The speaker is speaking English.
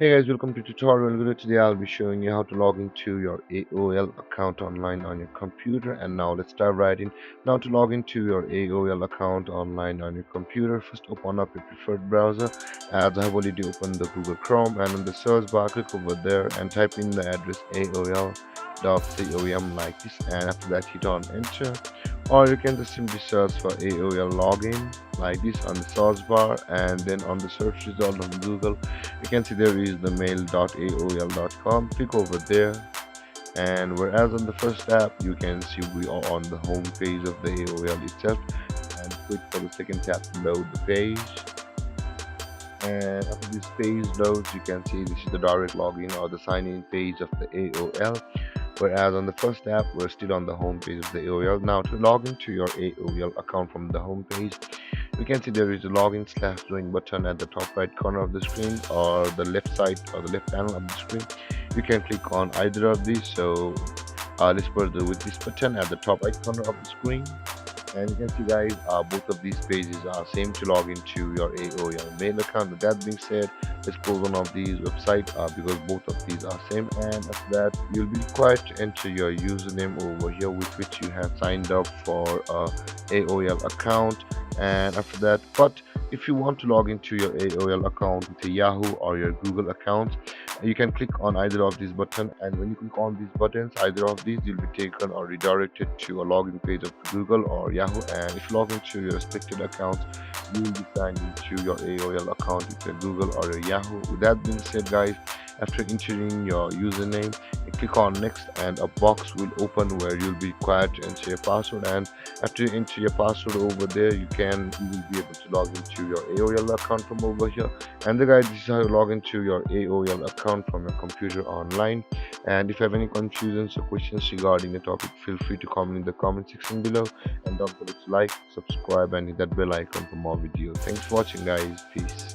Hey guys, welcome to tutorial video. Today I'll be showing you how to log into your AOL account online on your computer. And now let's dive right in. Now to log into your AOL account online on your computer, first open up your preferred browser. As I have already opened the Google Chrome, and in the search bar click over there and type in the address aol.com like this, and after that hit on enter, or you can just simply search for AOL login like this on the search bar, and then on the search result of Google you can see there is the mail.aol.com. Click over there, and whereas on the first tab you can see we are on the home page of the AOL itself, and click for the second tab to load the page. And after this page loads, you can see this is the direct login or the sign in page of the AOL. Whereas on the first tab, we're still on the home page of the AOL. Now to log into your AOL account from the home page, you can see there is a login/join button at the top right corner of the screen, or the left side or the left panel of the screen. You can click on either of these. So let's further with this button at the top right corner of the screen, and you can see guys, both of these pages are same to log into your AOL mail account. With that being said, let's close one of these website because both of these are same. And after that, you'll be required to enter your username over here with which you have signed up for AOL account. And after that, but if you want to log into your AOL account with a Yahoo or your Google account, you can click on either of these buttons, and when you click on these buttons, either of these, you'll be taken or redirected to a login page of Google or Yahoo. And if you log into your respected account, you will be signed into your AOL account with your Google or your Yahoo. With that being said guys, after entering your username, you click on next, and a box will open where you'll be required to enter your password. And after you enter your password over there, you will be able to log into your AOL account from over here. And the guys, this is how you log into your AOL account from your computer online. And if you have any confusions or questions regarding the topic, feel free to comment in the comment section below. And don't forget to like, subscribe, and hit that bell icon for more videos. Thanks for watching guys. Peace.